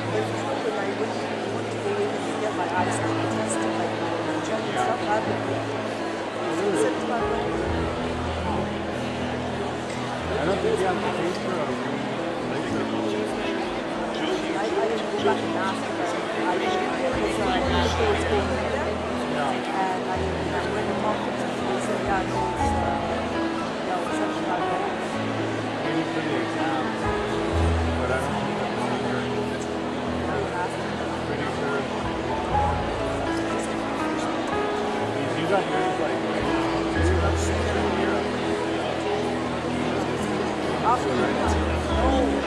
But it's not that like when you want to go in and you get like eyes test, like check and stuff, I've been satisfied with it. I don't think you have to pay for a I didn't go back and ask, but I didn't because Chico was going in there. And when the mom took it, they said, yeah, no, it's certified with it. maybe for the exam, but I don't think the monitor is pretty sure. You got yours like After that, no.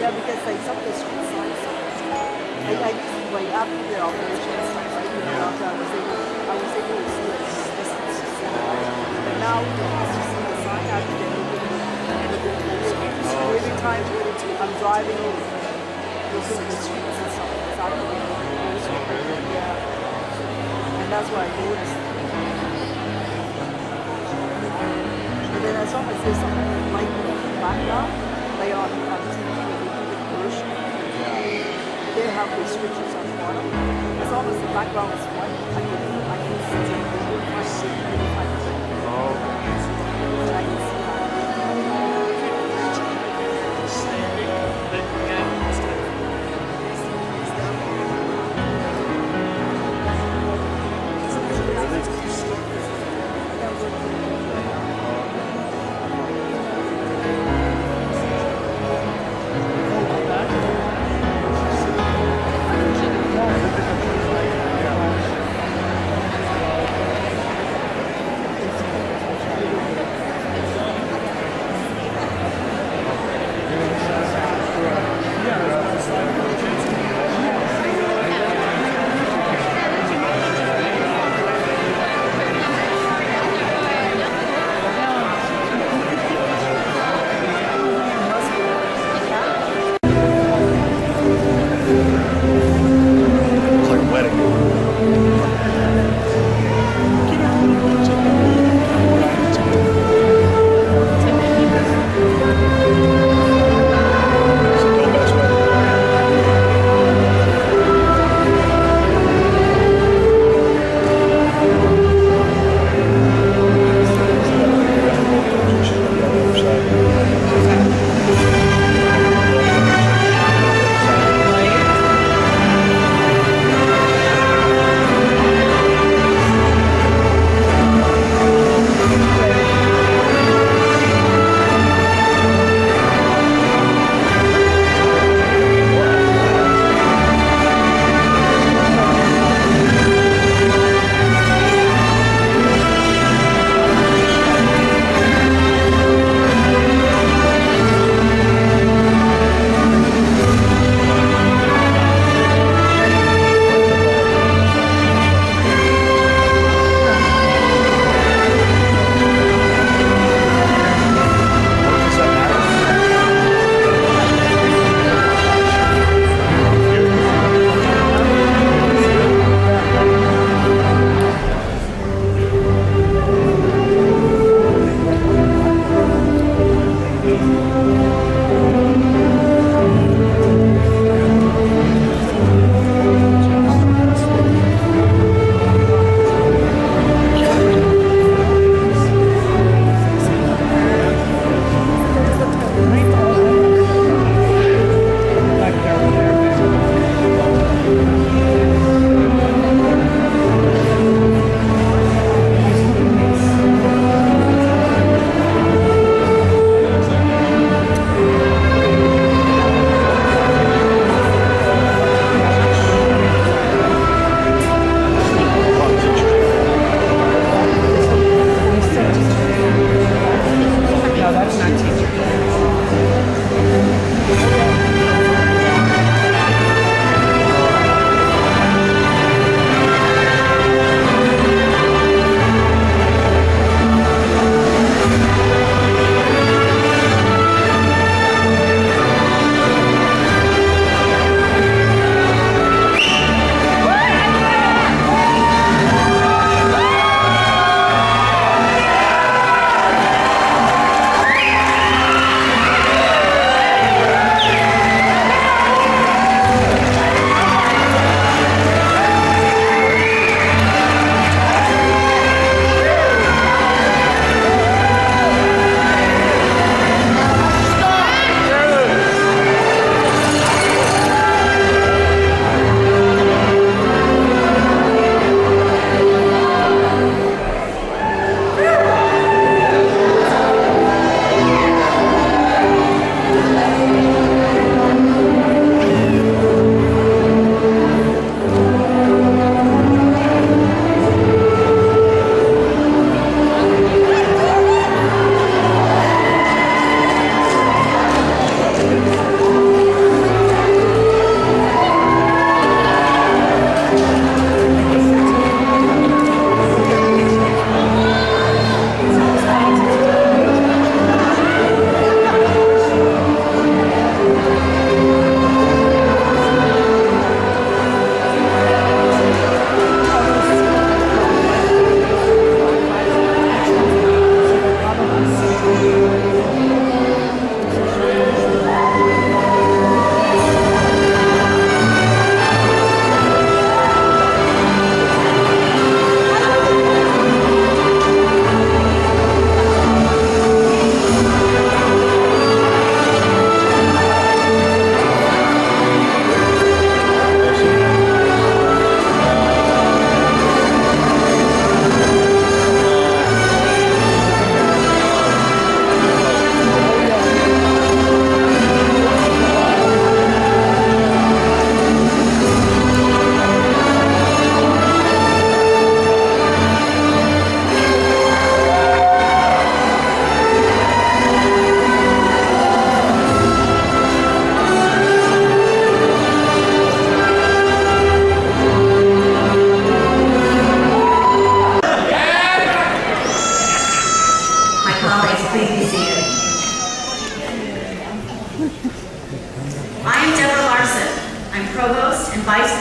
Yeah, because like some of the street signs, I used to like after the operations, after I was able to see like distance. And now it's just see the sign after they so every time I'm driving, looking at the streets and stuff, it's actually and that's what I noticed. And then as long as there's something like in the background, like on TV, they have restrictions on water. As long as the background is white, I can see it. I see it. I can see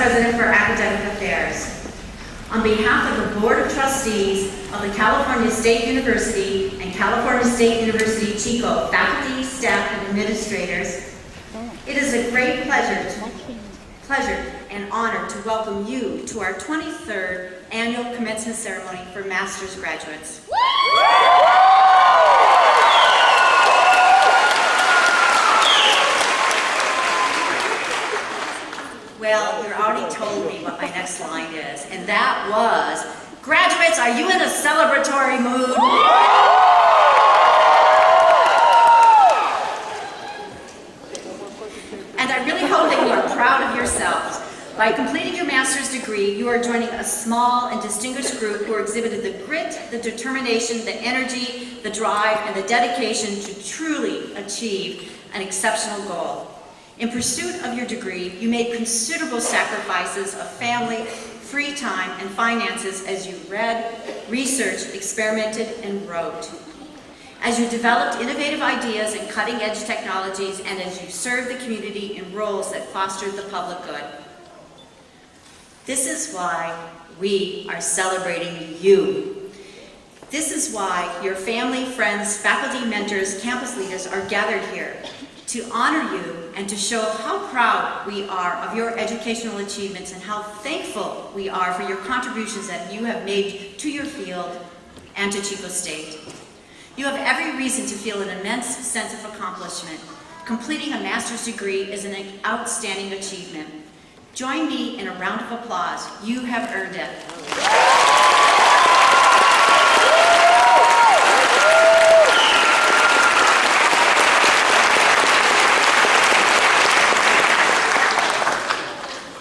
President for Academic Affairs. On behalf of the Board of Trustees of the California State University and California State University Chico faculty, staff, and administrators, it is a great pleasure and honor to welcome you to our 23rd annual commencement ceremony for master's graduates. Well, you already told me what my next line is, and that was, graduates, are you in a celebratory mood? And I really hope that you are proud of yourselves. By completing your master's degree, you are joining a small and distinguished group who exhibited the grit, the determination, the energy, the drive, and the dedication to truly achieve an exceptional goal. In pursuit of your degree, you made considerable sacrifices of family, free time, and finances as you read, researched, experimented, and wrote. As you developed innovative ideas and cutting-edge technologies, and as you served the community in roles that fostered the public good. This is why we are celebrating you. This is why your family, friends, faculty, mentors, campus leaders are gathered here to honor you and to show how proud we are of your educational achievements and how thankful we are for your contributions that you have made to your field and to Chico State. You have every reason to feel an immense sense of accomplishment. Completing a master's degree is an outstanding achievement. Join me in a round of applause. You have earned it.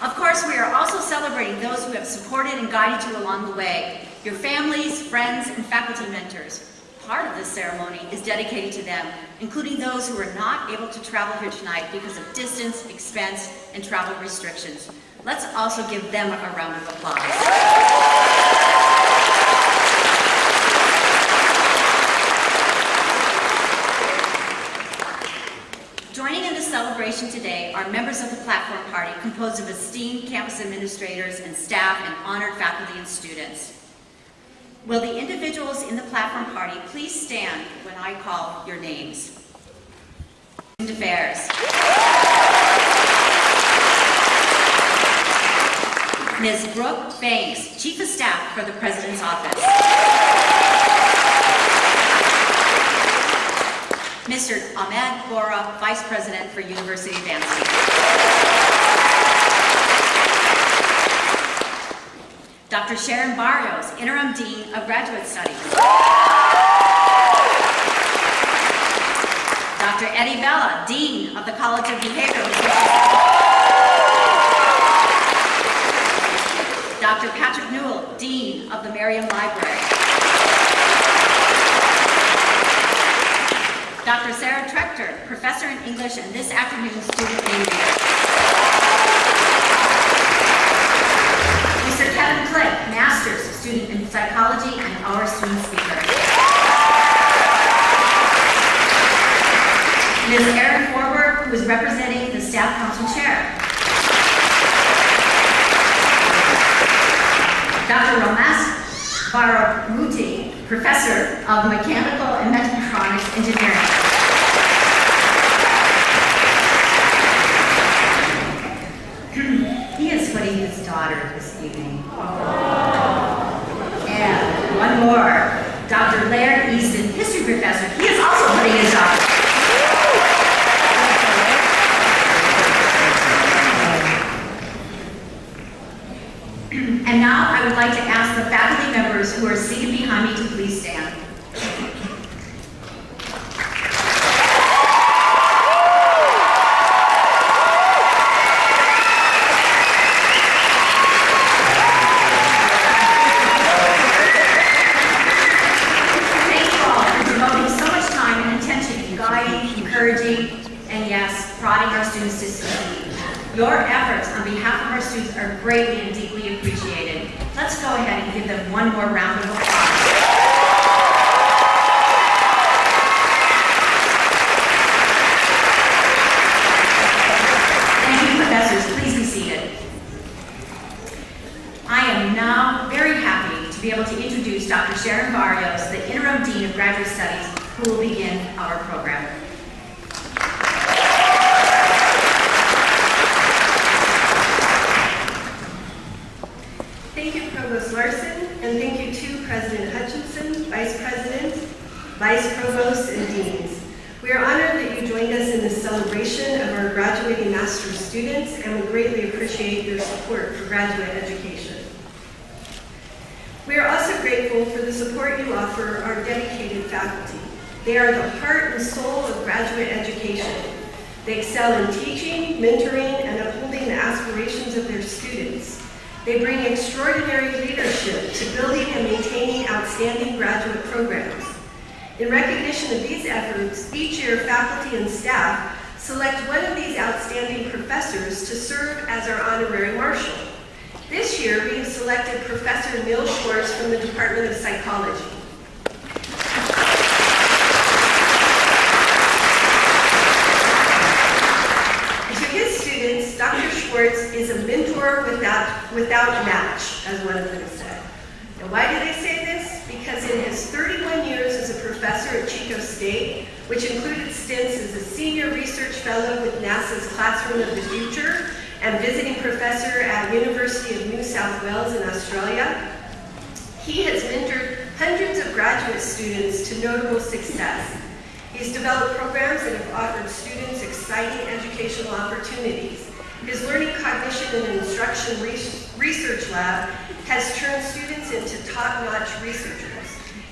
Of course, we are also celebrating those who have supported and guided you along the way, your families, friends, and faculty mentors. Part of this ceremony is dedicated to them, including those who are not able to travel here tonight because of distance, expense, and travel restrictions. Let's also give them a round of applause. Joining in the celebration today are members of the Platform Party, composed of esteemed campus administrators and staff and honored faculty and students. Will the individuals in the Platform Party please stand when I call your names? Student Affairs. Ms. Brooke Banks, Chief of Staff for the President's Office. Mr. Ahmed Bora, Vice President for University Advancement. Dr. Sharon Barrios, Interim Dean of Graduate Studies. Dr. Eddie Vela, Dean of the College of Behavioral Sciences. Dr. Patrick Newell, Dean of the Merriam Library. Dr. Sarah Trechter, Professor in English and this afternoon's student name reader. Mr. Kevin Click, Master's Student in Psychology and our student speaker. Ms. Erin Forward, who is representing the Staff Council Chair. Dr. Ramesh Varamuti, Professor of Mechanical and Mechatronics Engineering. He is putting his daughter this evening. And one more, Dr. Jonny Easton, History Professor. He is also putting his daughter. And now I would like to ask the faculty members who are seated behind me to please stand. Thank you all for devoting so much time and attention to guiding, encouraging, and yes, prodding our students to succeed. Your efforts on behalf of our students are greatly and deeply appreciated. Let's go ahead and give them one more round of applause. Thank you, professors. Please be seated. Barrios, the Interim Dean of Graduate Studies, who will begin our program. Thank you, Provost Larson, and thank you to President Hutchinson, Vice President, Vice Provosts, and Deans. We are honored that you joined us in this celebration of our graduating master's students, and we greatly appreciate your support for graduate education. We are also grateful for the support you offer our dedicated faculty. They are the heart and soul of graduate education. They excel in teaching, mentoring, and upholding the aspirations of their students. They bring extraordinary leadership to building and maintaining outstanding graduate programs. In recognition of these efforts, each year faculty and staff select one of these outstanding professors to serve as our honorary marshal. This year, we have selected Professor Neil Schwartz from the Department of Psychology. To his students, Dr. Schwartz is a mentor without match, as one of them said. And why do they say this? Because in his 31 years as a professor at Chico State, which included stints as a senior research fellow with NASA's Classroom of the Future and visiting professor at University of New South Wales in Australia, he has mentored hundreds of graduate students to notable success. He's developed programs that have offered students exciting educational opportunities. His Learning, Cognition, and Instruction Research Lab has turned students into top-notch researchers.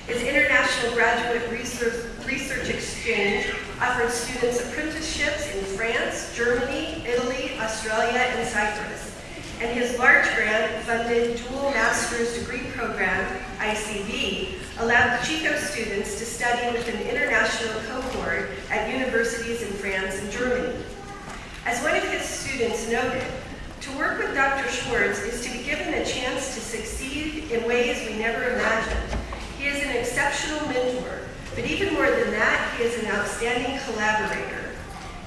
His International Graduate Research Exchange offered students apprenticeships in France, Germany, Italy, Australia, and Cyprus. And his large grant-funded dual master's degree program, ICV, allowed Chico students to study with an international cohort at universities in France and Germany. As one of his students noted, to work with Dr. Schwartz is to be given a chance to succeed in ways we never imagined. He is an exceptional mentor, but even more than that, he is an outstanding collaborator.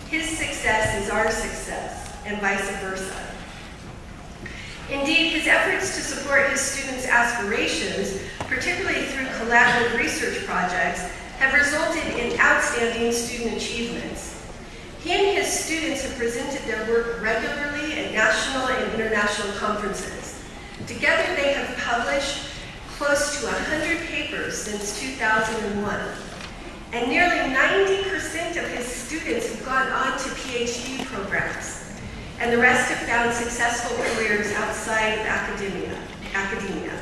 His success is our success, and vice versa. Indeed, his efforts to support his students' aspirations, particularly through collaborative research projects, have resulted in outstanding student achievements. He and his students have presented their work regularly at national and international conferences. Together, they have published close to 100 papers since 2001. And nearly 90% of his students have gone on to PhD programs. And the rest have found successful careers outside of academia.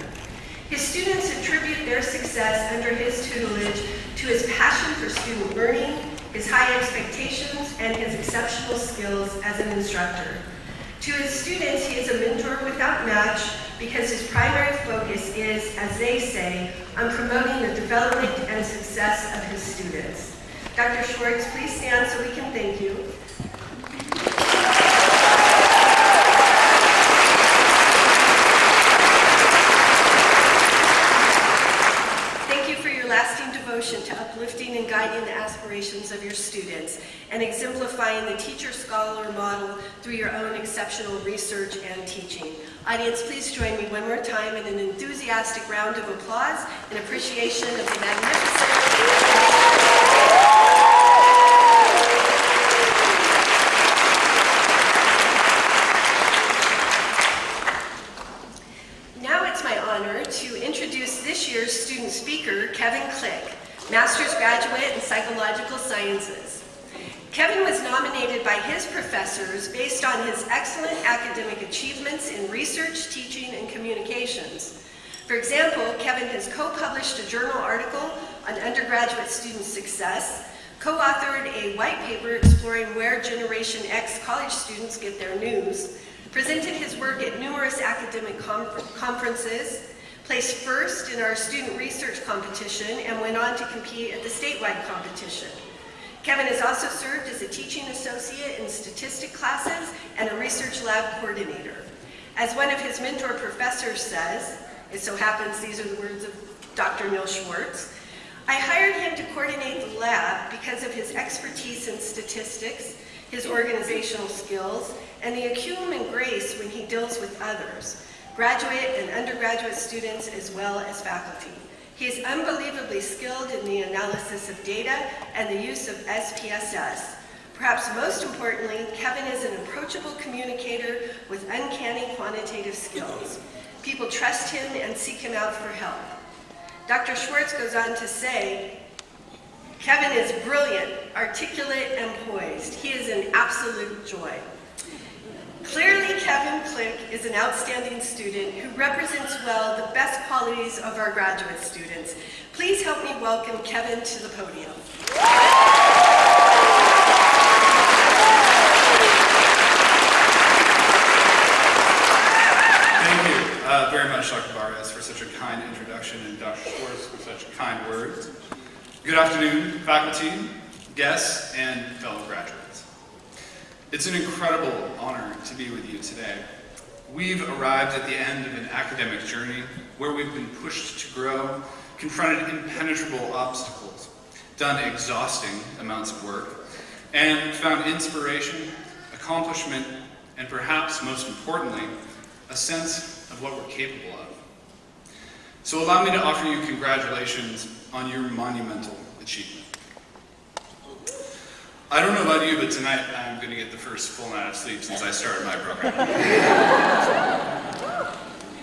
His students attribute their success under his tutelage to his passion for student learning, his high expectations, and his exceptional skills as an instructor. To his students, he is a mentor without match because his primary focus is, as they say, on promoting the development and success of his students. Dr. Schwartz, please stand so we can thank you. To uplifting and guiding the aspirations of your students and exemplifying the teacher-scholar model through your own exceptional research and teaching. Audience, please join me one more time in an enthusiastic round of applause in appreciation of the magnificent... to introduce this year's student speaker, Kevin Click, Master's Graduate in Psychological Sciences. Kevin was nominated by his professors based on his excellent academic achievements in research, teaching, and communications. For example, Kevin has co-published a journal article on undergraduate student success, co-authored a white paper exploring where Generation X college students get their news, presented his work at numerous academic conferences, placed first in our student research competition, and went on to compete at the statewide competition. Kevin has also served as a teaching associate in statistic classes and a research lab coordinator. As one of his mentor professors says, it so happens these are the words of Dr. Neil Schwartz, I hired him to coordinate the lab because of his expertise in statistics, his organizational skills, and the acumen and grace when he deals with others, graduate and undergraduate students as well as faculty. He is unbelievably skilled in the analysis of data and the use of SPSS. Perhaps most importantly, Kevin is an approachable communicator with uncanny quantitative skills. People trust him and seek him out for help. Dr. Schwartz goes on to say, Kevin is brilliant, articulate, and poised. He is an absolute joy. Clearly, Kevin Click is an outstanding student who represents well the best qualities of our graduate students. Please help me welcome Kevin to the podium. Thank you very much, Dr. Vargas, for such a kind introduction, and Dr. Schwartz for such kind words. Good afternoon, faculty, guests, and fellow graduates. It's an incredible honor to be with you today. We've arrived at the end of an academic journey where we've been pushed to grow, confronted impenetrable obstacles, done exhausting amounts of work, and found inspiration, accomplishment, and perhaps most importantly, a sense of what we're capable of. So allow me to offer you congratulations on your monumental achievement. I don't know about you, but tonight I'm going to get the first full night of sleep since I started my program.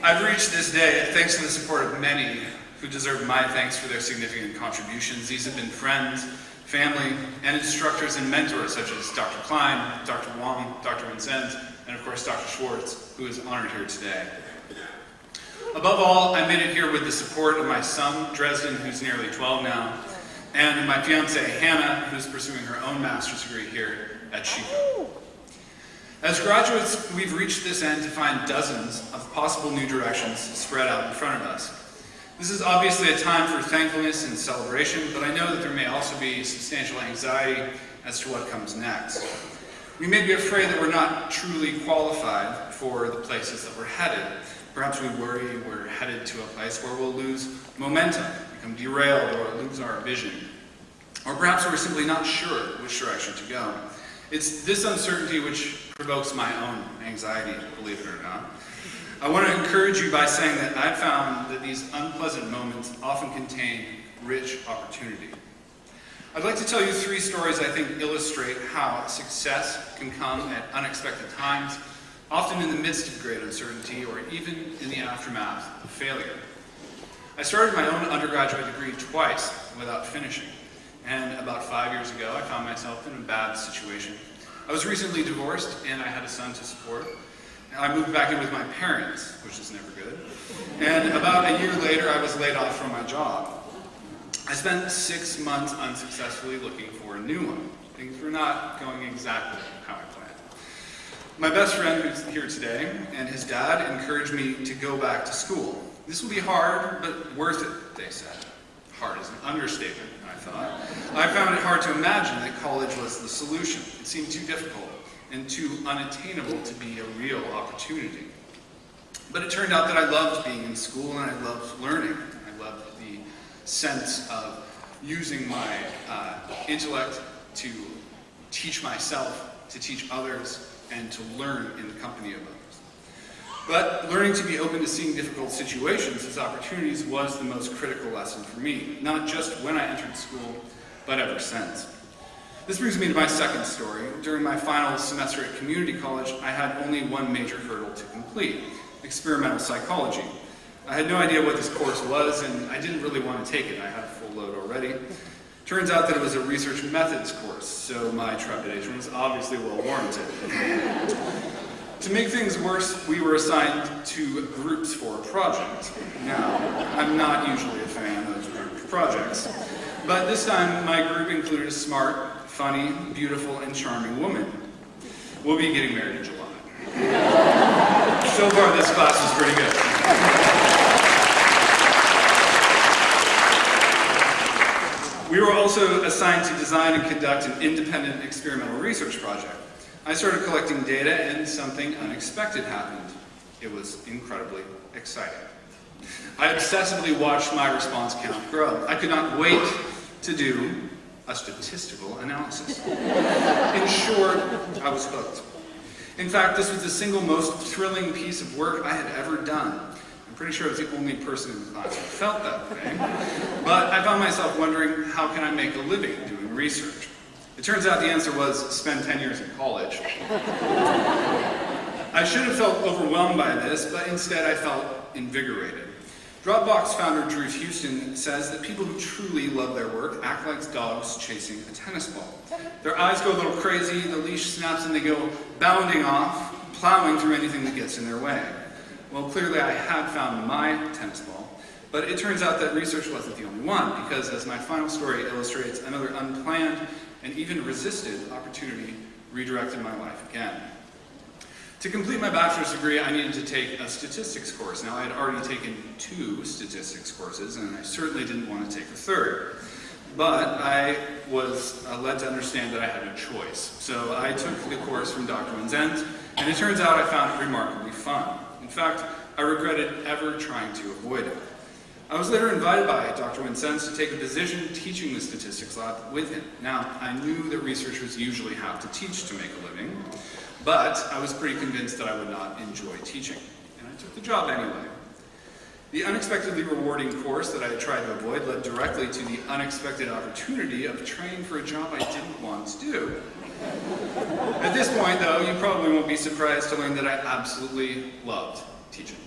I've reached this day thanks to the support of many who deserve my thanks for their significant contributions. These have been friends, family, and instructors and mentors such as Dr. Klein, Dr. Wong, Dr. Vincent, and of course Dr. Schwartz, who is honored here today. Above all, I made it here with the support of my son, Dresden, who's nearly 12 now, and my fiancée, Hannah, who's pursuing her own master's degree here at Chico. As graduates, we've reached this end to find dozens of possible new directions spread out in front of us. This is obviously a time for thankfulness and celebration, but I know that there may also be substantial anxiety as to what comes next. We may be afraid that we're not truly qualified for the places that we're headed. Perhaps we worry we're headed to a place where we'll lose momentum, become derailed, or lose our vision. Or perhaps we're simply not sure which direction to go. It's this uncertainty which provokes my own anxiety, believe it or not. I want to encourage you by saying that I've found that these unpleasant moments often contain rich opportunity. I'd like to tell you 3 stories I think illustrate how success can come at unexpected times, often in the midst of great uncertainty or even in the aftermath of failure. I started my own undergraduate degree twice without finishing, and about 5 years ago I found myself in a bad situation. I was recently divorced and I had a son to support. I moved back in with my parents, which is never good, and about a year later I was laid off from my job. I spent 6 months unsuccessfully looking for a new one. Things were not going exactly how I planned. My best friend who's here today and his dad encouraged me to go back to school. This will be hard, but worth it, they said. Hard is an understatement, I thought. I found it hard to imagine that college was the solution. It seemed too difficult and too unattainable to be a real opportunity. But it turned out that I loved being in school and I loved learning. I loved the sense of using my intellect to teach myself, to teach others, and to learn in the company of others. But learning to be open to seeing difficult situations as opportunities was the most critical lesson for me, not just when I entered school, but ever since. This brings me to my second story. During my final semester at community college, I had only one major hurdle to complete: experimental psychology. I had no idea what this course was, and I didn't really want to take it. I had a full load already. Turns out that it was a research methods course, so my trepidation was obviously well warranted. To make things worse, we were assigned to groups for a project. Now, I'm not usually a fan of group projects, but this time my group included a smart, funny, beautiful, and charming woman. We'll be getting married in July. So far, this class is pretty good. We were also assigned to design and conduct an independent experimental research project. I started collecting data and something unexpected happened. It was incredibly exciting. I obsessively watched my response count grow. I could not wait to do a statistical analysis. In short, I was hooked. In fact, this was the single most thrilling piece of work I had ever done. pretty sure I was the only person in the class who felt that way. But I found myself wondering, how can I make a living doing research? It turns out the answer was spend 10 years in college. I should have felt overwhelmed by this, but instead I felt invigorated. Dropbox founder Jonny Easton says that people who truly love their work act like dogs chasing a tennis ball. Their eyes go a little crazy, the leash snaps and they go bounding off, plowing through anything that gets in their way. Well, clearly I had found my tennis ball, but it turns out that research wasn't the only one, because as my final story illustrates, another unplanned and even resisted opportunity redirected my life again. To complete my bachelor's degree, I needed to take a statistics course. Now, I had already taken 2 statistics courses, and I certainly didn't want to take a third. But I was led to understand that I had a choice. So I took the course from Dr. Winsent, and it turns out I found it remarkably fun. In fact, I regretted ever trying to avoid it. I was later invited by Dr. Winsent to take a position teaching the statistics lab with him. Now, I knew that researchers usually have to teach to make a living, but I was pretty convinced that I would not enjoy teaching, and I took the job anyway. The unexpectedly rewarding course that I had tried to avoid led directly to the unexpected opportunity of training for a job I didn't want to do. At this point, though, you probably won't be surprised to learn that I absolutely loved teaching.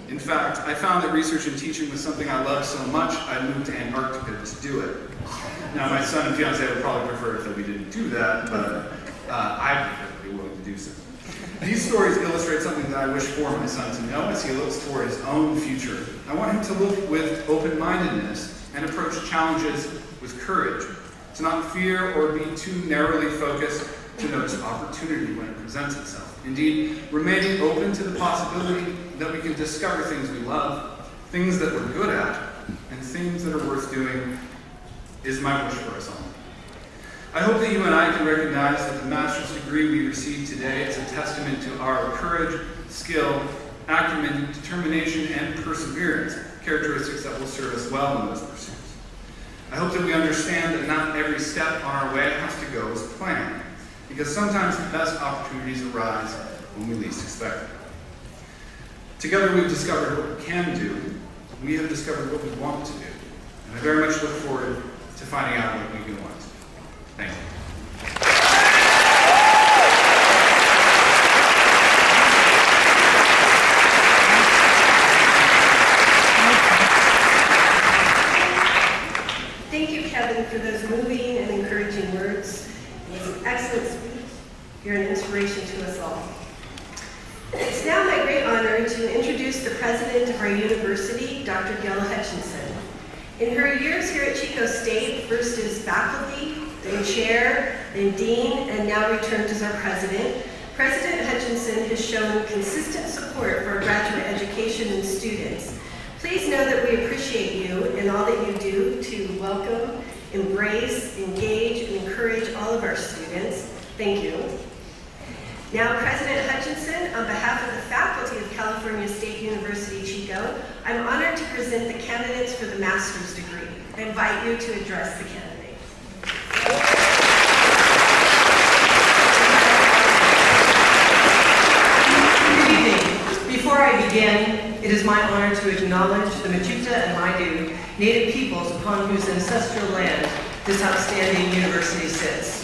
In fact, I found that research and teaching was something I loved so much, I moved to Antarctica to do it. Now, my son and fiance would probably prefer that we didn't do that, but I prefer to be willing to do so. These stories illustrate something that I wish for my son to know as he looks toward his own future. I want him to look with open-mindedness and approach challenges with courage, to not fear or be too narrowly focused, to notice opportunity when it presents itself. Indeed, remaining open to the possibility that we can discover things we love, things that we're good at, and things that are worth doing is my wish for us all. I hope that you and I can recognize that the master's degree we receive today is a testament to our courage, skill, acumen, determination, and perseverance, characteristics that will serve us well in those pursuits. I hope that we understand that not every step on our way has to go as planned, because sometimes the best opportunities arise when we least expect them. Together we've discovered what we can do, we have discovered what we want to do, and I very much look forward to finding out what we do want to do. Thank you. Thank you, Kevin, for those moving and encouraging words. It was an excellent speech. You're an inspiration to us all. It's now my great honor to introduce the president of our university, Dr. Gail Hutchinson. In her years here at Chico State, first as faculty, then chair, then dean, and now returned as our president, President Hutchinson has shown consistent support for our graduate education and students. Please know that we appreciate you and all that you do to welcome, embrace, engage, and encourage all of our students. Thank you. Now, President Hutchinson, on behalf of the faculty of California State University, Chico, I'm honored to present the candidates for the master's degree. I invite you to address the candidates. Good evening. Before I begin, it is my honor to acknowledge the Mejuta and Maidu Native peoples upon whose ancestral land this outstanding university sits.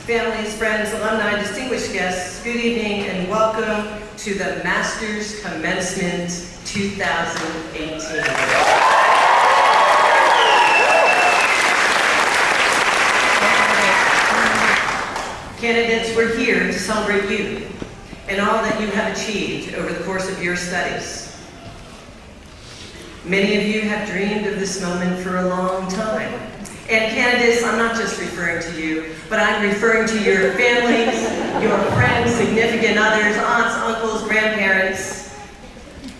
Families, friends, alumni, distinguished guests, good evening and welcome to the Master's Commencement 2018. Candidates, we're here to celebrate you and all that you have achieved over the course of your studies. Many of you have dreamed of this moment for a long time. And candidates, I'm not just referring to you, but I'm referring to your families, your friends, significant others, aunts, uncles, grandparents,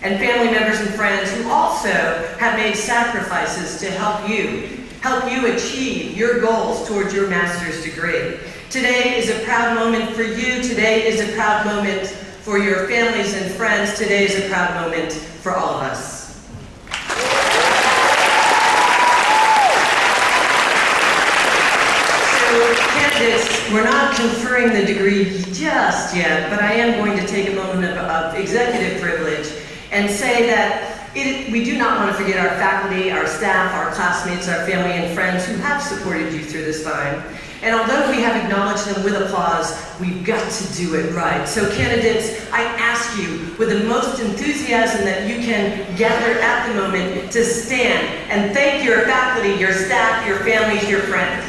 and family members and friends who also have made sacrifices to help you achieve your goals towards your master's degree. Today is a proud moment for you. Today is a proud moment for your families and friends. Today is a proud moment for all of us. we're not conferring the degree just yet, but I am going to take a moment of executive privilege and say that we do not want to forget our faculty, our staff, our classmates, our family and friends who have supported you through this time. And although we have acknowledged them with applause, we've got to do it right. So candidates, I ask you with the most enthusiasm that you can gather at the moment to stand and thank your faculty, your staff, your families, your friends.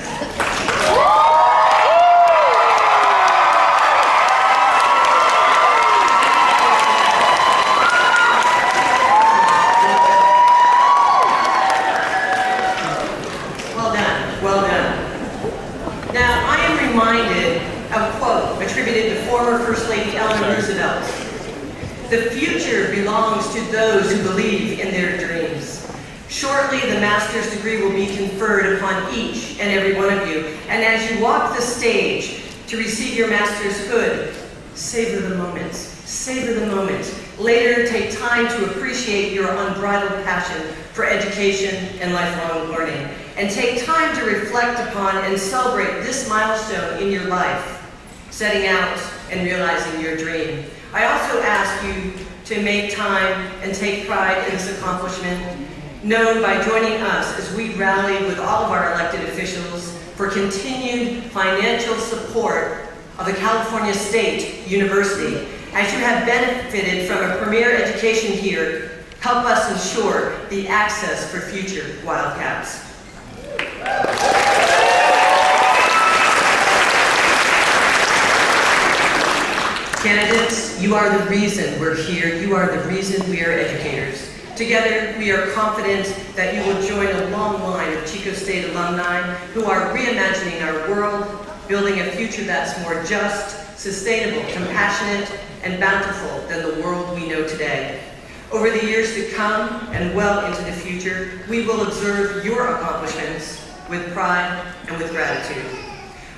The future belongs to those who believe in their dreams. Shortly, the master's degree will be conferred upon each and every one of you. And as you walk the stage to receive your master's hood, savor the moments. Savor the moments. Later, take time to appreciate your unbridled passion for education and lifelong learning. And take time to reflect upon and celebrate this milestone in your life, setting out and realizing your dream. I also ask you to make time and take pride in this accomplishment, known by joining us as we rally with all of our elected officials for continued financial support of the California State University. As you have benefited from a premier education here, help us ensure the access for future Wildcats. Candidates, you are the reason we're here. You are the reason we are educators. Together, we are confident that you will join a long line of Chico State alumni who are reimagining our world, building a future that's more just, sustainable, compassionate, and bountiful than the world we know today. Over the years to come and well into the future, we will observe your accomplishments with pride and with gratitude.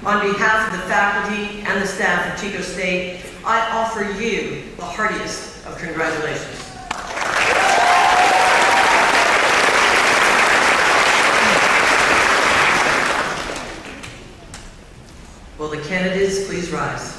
On behalf of the faculty and the staff of Chico State, I offer you the heartiest of congratulations. Will the candidates please rise?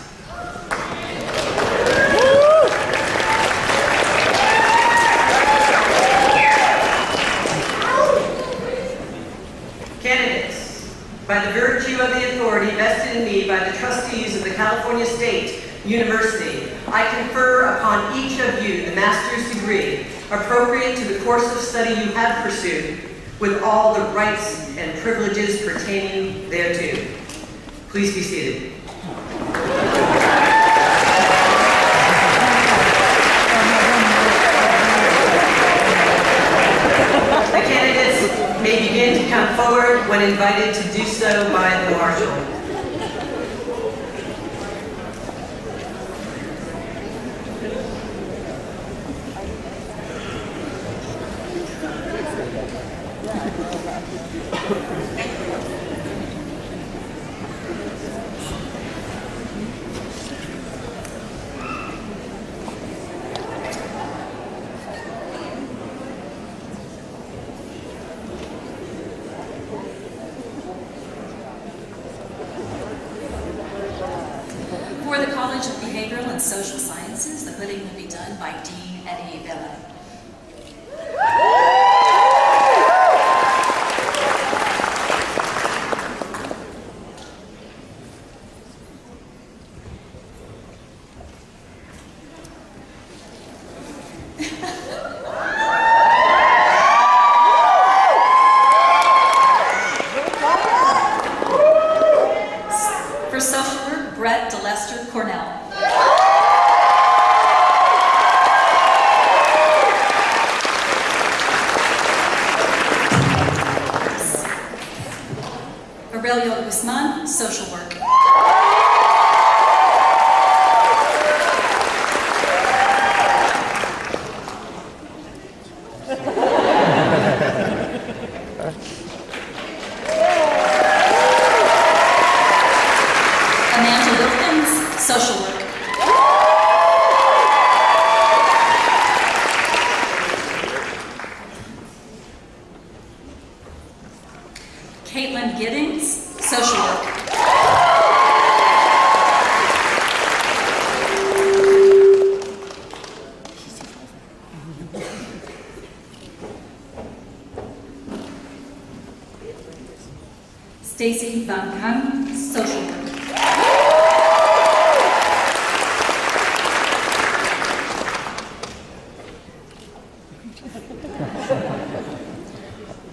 Candidates, by the virtue of the authority vested in me by the trustees of the California State University, I confer upon each of you the master's degree appropriate to the course of study you have pursued, with all the rights and privileges pertaining thereto. Please be seated. The candidates may begin to come forward when invited to do so by the marshal. For the College of Behavioral and Social Sciences, the hooding will be done by Dean Eddie Villa. For social work, Brett DeLester Cornell. Aurelio Guzman, social work. Amanda Wilkins, social work. Caitlin Giddings, social work. Stacey Van Kam, social work.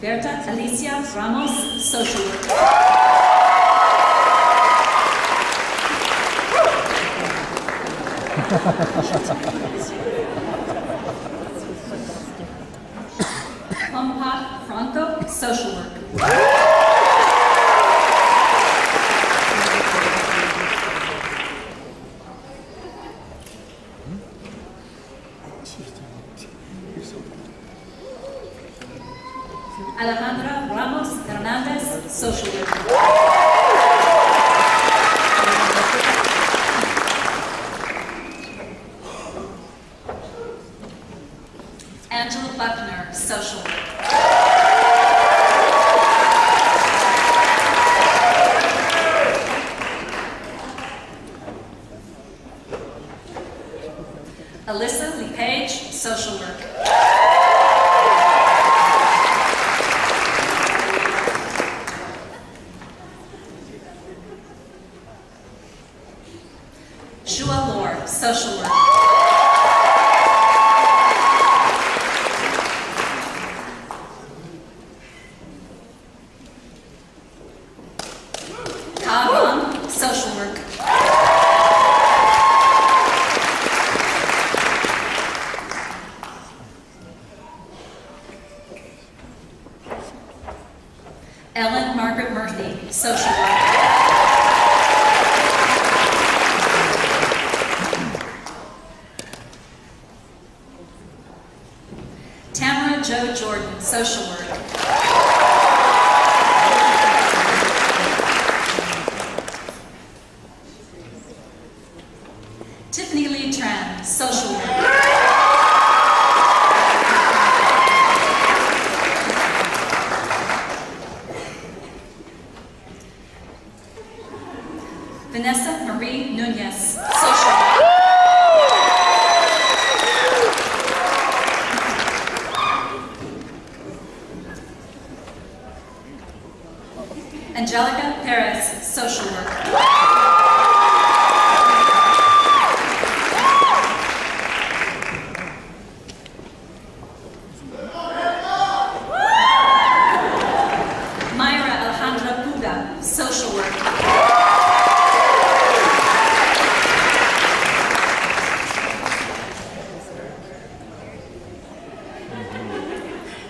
Berta Alicia Ramos, social work. Pampa Franco, social work. Alejandra Ramos Hernandez, social worker. Angela Buckner, social worker. Alyssa LePage, social worker. Shua Lord, social worker. Ka Ram, social worker. Ellen Margaret Murphy, social worker. Tamara Jo Jordan, social worker. Tiffany Lee Tran, social worker. Vanessa Marie Nunez, social worker. Angelica Perez, social worker. Myra Alejandra Puga, social worker.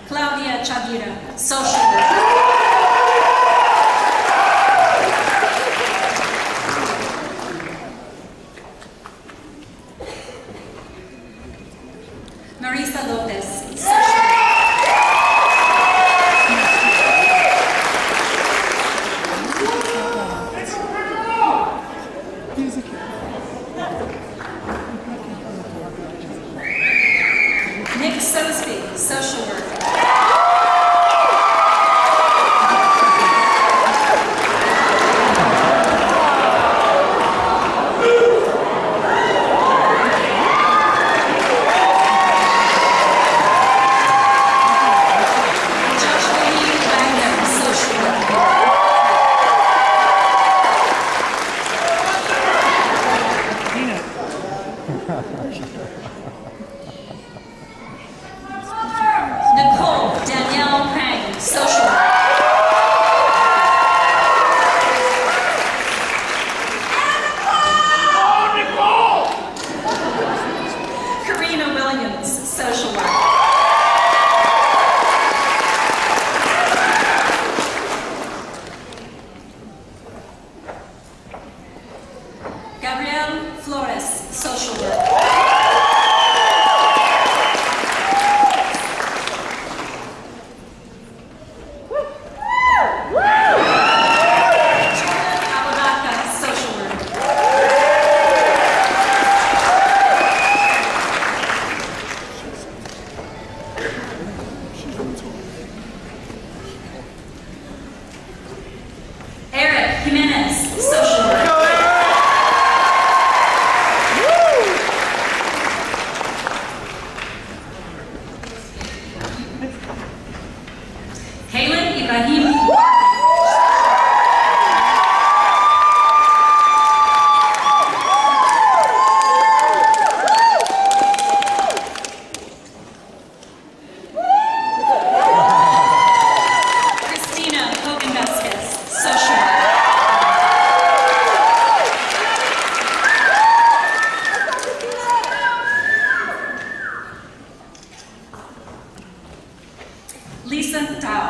Claudia Chavira, social worker. Marisa Lopez, social worker. Nick Sosby, social worker. Joshua Lee Wagner, social worker. Nicole Danielle Prang, social worker. Karina Williams, social worker. Gabrielle Flores, social worker.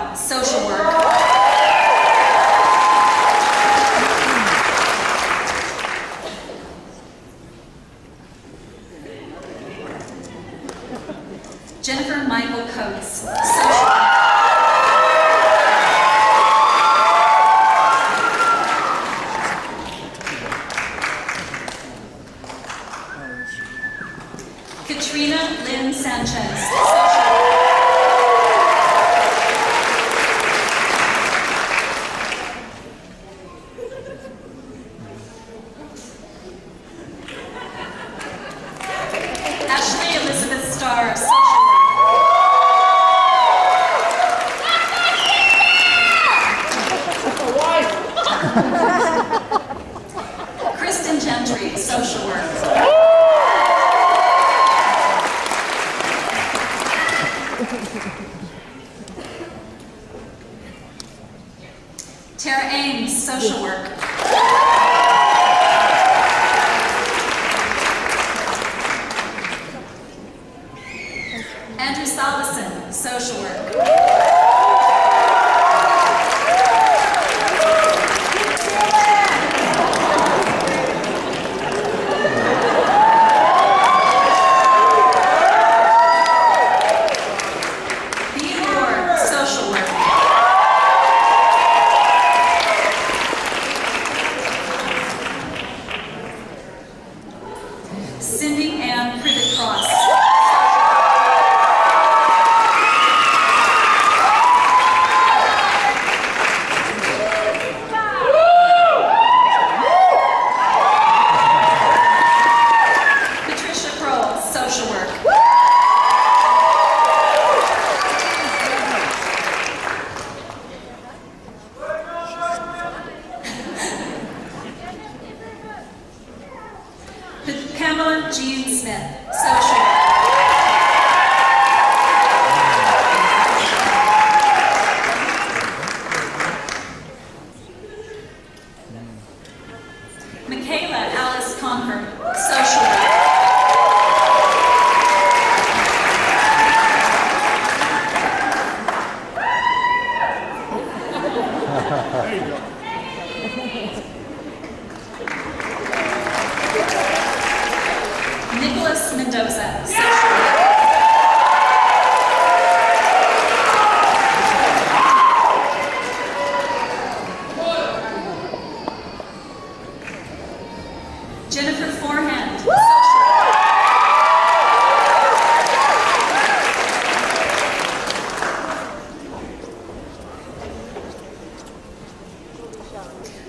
Navarro, social work. Jennifer Michael Coates, social work. Katrina Lynn Sanchez, social work. Ashley Elizabeth Starr, social work. Kristen Gentry, social work. Tara Ames, social work. Andrew Salveson, social work. Bea Ward, social work. Cindy Ann Privet Cross. Patricia Kroll, social work. Pamela Jean Smith, social work. Michaela Alice Convert, social work. Nicholas Mendoza, social work. Jennifer Forehand, social work.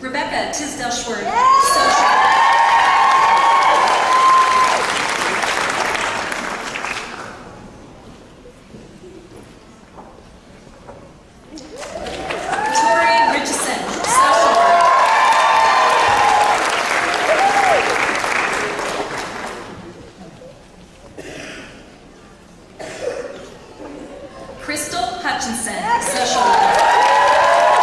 Rebecca Tisdale Schwartz, social work. Tori Richardson, social work. Crystal Hutchinson, social work.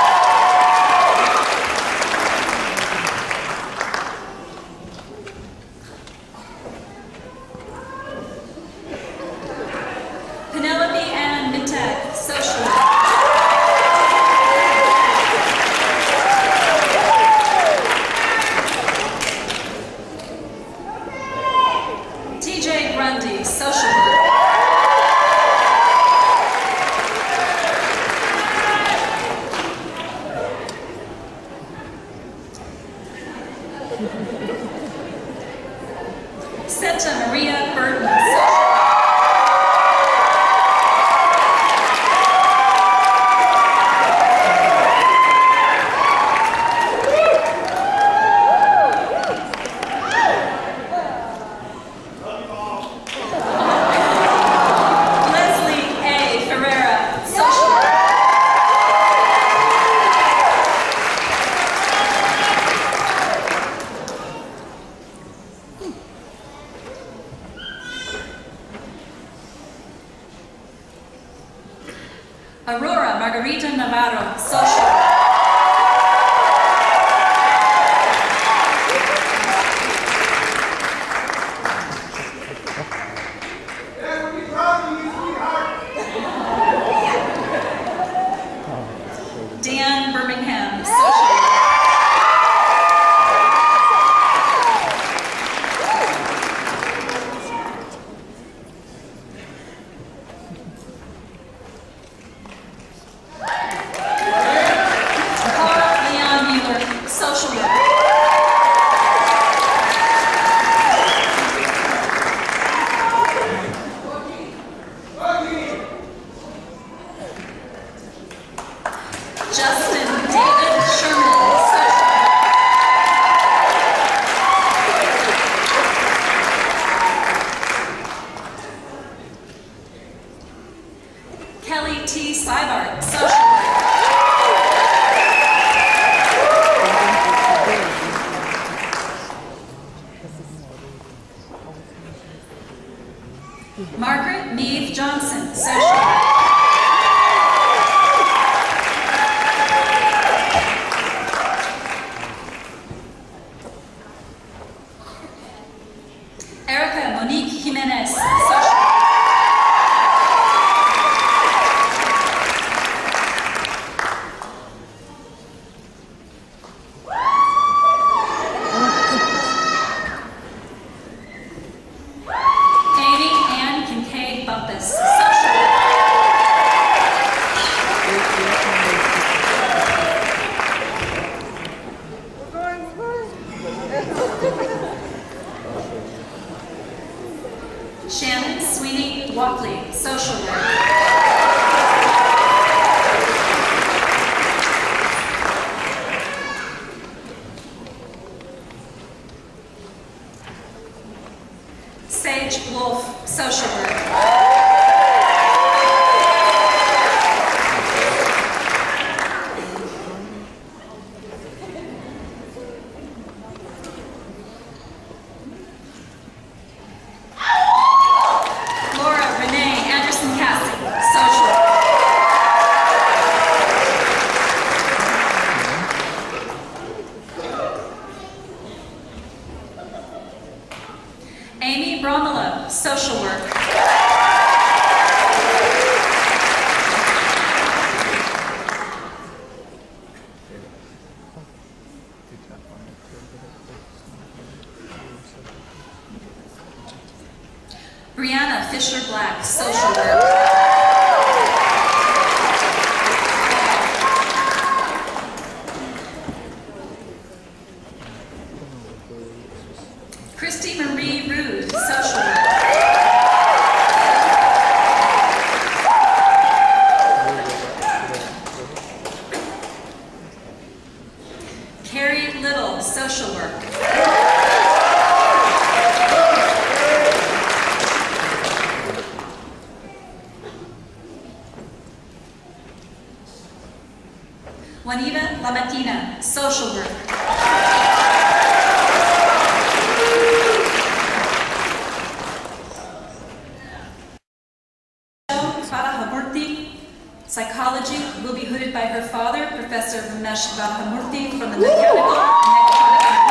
Penelope Ann Mittag, social work. TJ Grundy, social work. Seta Maria Burton, social work. Leslie A. Ferreira, social work. Aurora Margarita Navarro, social work. Seibart, social work. Margaret Meave Johnson, social work. Erica Monique Jimenez, social work. Amy Ann Kincaid Bumpus, social work. Shannon Sweeney Walkley, social work. Sage Wolf, social work. Laura Renee Anderson Cassie, social work. Amy Bromelo, social work. Brianna Fisher Black, social work. Christy Marie Rude, social work. Carrie Little, social work. Juanita Lamatina, social work. Badahamurthy, psychology, will be hooded by her father, Professor Ramesh Badahamurthy from the Mechanical and Mechatronic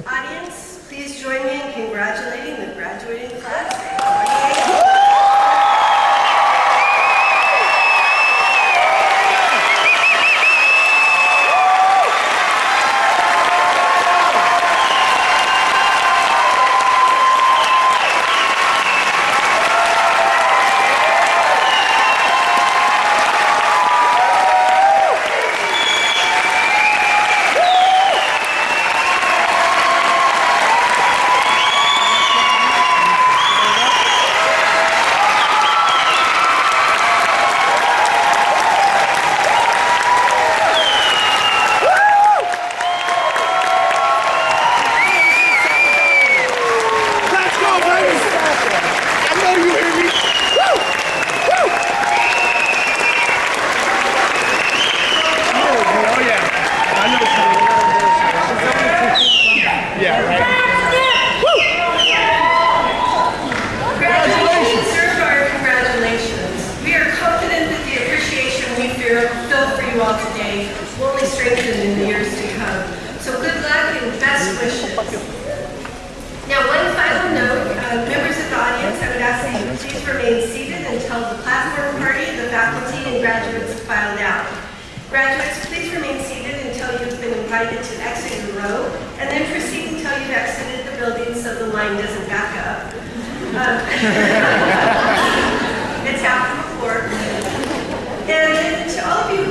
Audience, please join me in congratulating the graduating class. will only strengthen in the years to come. So good luck and best remain seated until the platform party, the faculty, and graduates have filed out. Graduates, please remain seated until you've been invited to exit your row, and then proceed until you've exited the building so the line doesn't back up. It's happened before. And to all of you who